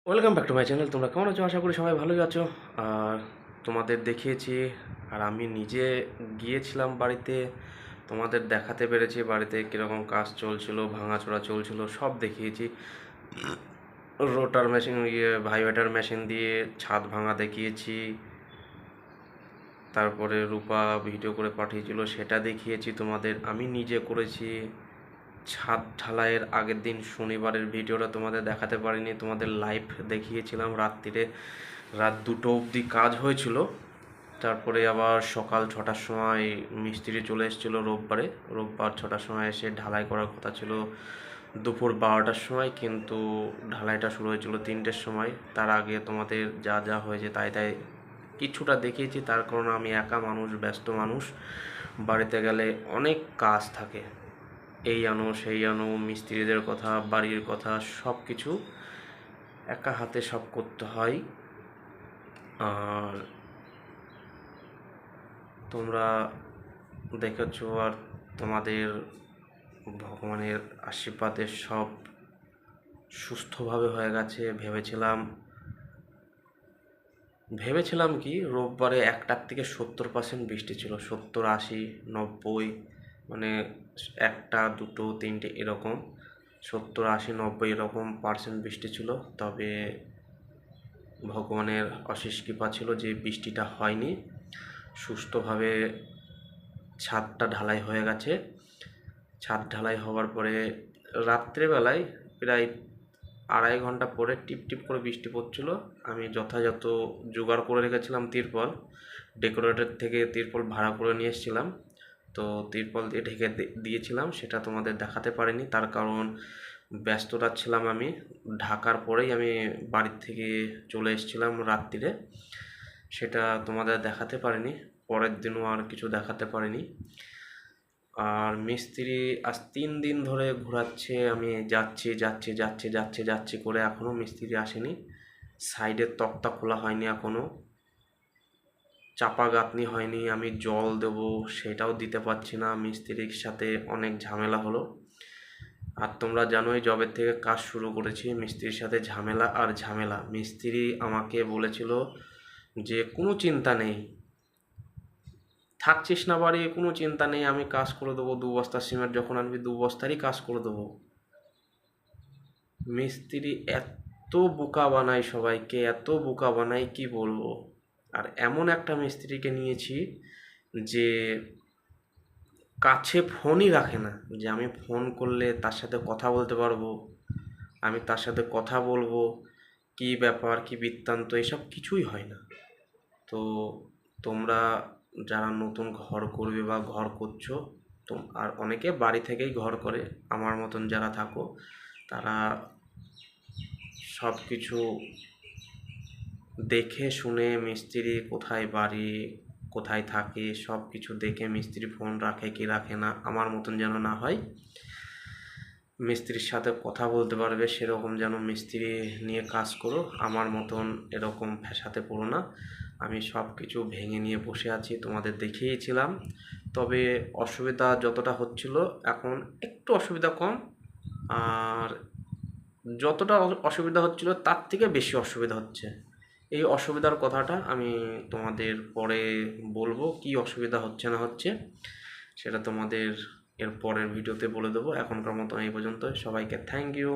Welcome back to my channel. তোমরা কেমন আছো? আশা করি সবাই ভালোই আছো। আর তোমাদের দেখিয়েছি, আর আমি নিজে গিয়েছিলাম বাড়িতে, তোমাদের দেখাতে পেরেছি বাড়িতে কীরকম কাজ চলছিল, ভাঙাচোরা চলছিল, সব দেখিয়েছি। রোটার মেশিন, ভাইব্রেটার মেশিন দিয়ে ছাদ ভাঙা দেখিয়েছি। তারপরে রূপা ভিডিও করে পাঠিয়েছিল, সেটা দেখিয়েছি তোমাদের। আমি নিজে করেছি। ছাদ ঢালাইয়ের আগের দিন শনিবারের ভিডিওটা তোমাদের দেখাতে পারিনি, তোমাদের লাইভ দেখিয়েছিলাম রাত্রিরে। রাত 2টো অবধি কাজ হয়েছিল। তারপরে আবার সকাল 6টার সময় মিস্ত্রি চলে এসেছিলো। রোববার 6টার সময় এসে ঢালাই করার কথা ছিল দুপুর 12টার সময়, কিন্তু ঢালাইটা শুরু হয়েছিল 3টের সময়। তার আগে তোমাদের যা যা হয়েছে তাই তাই কিছুটা দেখিয়েছি। তার কারণ আমি একা মানুষ, ব্যস্ত মানুষ, বাড়িতে গেলে অনেক কাজ থাকে। এই আনো সেই আনো, মিস্ত্রিদের কথা, বাড়ির কথা, সব কিছু একা হাতে সব করতে হয়। আর তোমরা দেখেছো, আর তোমাদের ভগবানের আশীর্বাদে সব সুস্থভাবে হয়ে গেছে। ভেবেছিলাম কি রোববারে 1টার থেকে 70% বৃষ্টি ছিল, 70, 80, 90, মানে 1টা 2টো 3টে এরকম 70, 80, 90 এরকম পার্সেন্ট বৃষ্টি ছিল। তবে ভগবানের অশেষ কৃপা ছিল যে বৃষ্টিটা হয়নি, সুস্থভাবে ছাদটা ঢালাই হয়ে গেছে। ছাদ ঢালাই হওয়ার পরে রাত্রেবেলায় প্রায় 2.5 ঘন্টা পরে টিপ টিপ করে বৃষ্টি পড়ছিল। আমি যথাযথ জোগাড় করে রেখেছিলাম তিরপল, ডেকোরেটর থেকে তিরপল ভাড়া করে নিয়ে এসেছিলাম। তো তিরপল দিয়ে ঢেকে দিয়েছিলাম, সেটা তোমাদের দেখাতে পারিনি, তার কারণ ব্যস্ততা ছিলাম আমি। ঢাকার পরেই আমি বাড়ির থেকে চলে এসেছিলাম রাত্রিরে, সেটা তোমাদের দেখাতে পারিনি। পরের দিনও আর কিছু দেখাতে পারিনি। আর মিস্ত্রি আজ 3 দিন ধরে ঘোরাচ্ছে, আমি যাচ্ছি যাচ্ছি যাচ্ছি যাচ্ছি যাচ্ছি করে, এখনও মিস্ত্রি আসেনি। সাইডের তক্তা খোলা হয়নি এখনও, চাপা গাঁথনি হয়নি। আমি জল দেবো সেটাও দিতে পারছি না, মিস্ত্রির সাথে অনেক ঝামেলা হলো। আর তোমরা জানোই জবের থেকে কাজ শুরু করেছি, মিস্ত্রির সাথে ঝামেলা আর ঝামেলা। মিস্ত্রি আমাকে বলেছিল যে কোনো চিন্তা নেই, থাকছিস না বাড়ি, কোনো চিন্তা নেই, আমি কাজ করে দেবো, 2 বস্তা সিমেন্ট যখন আনবি 2 বস্তারই কাজ করে দেবো। মিস্ত্রি এত বোকা বানায় সবাইকে, এত বোকা বানায় কি বলবো। আর এমন একটা মিস্ত্রিকে নিয়েছি যে কাছে ফোনই রাখে না, যে আমি ফোন করলে তার সাথে কথা বলতে পারবো, আমি তার সাথে কথা বলবো, কি ব্যাপার কি বৃত্তান্ত, এসব কিছুই হয় না। তো তোমরা যারা নতুন ঘর করবে বা ঘর করছো, তো আর অনেকে বাড়ি থেকেই ঘর করে, আমার মতন যারা থাকো, তারা সব কিছু দেখে শুনে, মিস্ত্রি কোথায় বাড়ি, কোথায় থাকে, সব কিছু দেখে মিস্ত্রি ফোন রাখে কি রাখে না, আমার মতন যেন না হয়। মিস্ত্রির সাথে কথা বলতে পারবে সেরকম যেন মিস্ত্রি নিয়ে কাজ করো, আমার মতন এরকম ফ্যাসাতে পড়ো না। আমি সব কিছু ভেঙে নিয়ে বসে আছি, তোমাদের দেখিয়েছিলাম। তবে অসুবিধা যতটা হচ্ছিল, এখন একটু অসুবিধা কম। আর যতটা অসুবিধা হচ্ছিল তার থেকে বেশি অসুবিধা হচ্ছে। এই অসুবিধার কথাটা আমি তোমাদের পরে বলবো, কি অসুবিধা হচ্ছে না হচ্ছে সেটা তোমাদের এর পরের ভিডিওতে বলে দেবো। এখনকার মতো এই পর্যন্ত, সবাইকে থ্যাংক ইউ।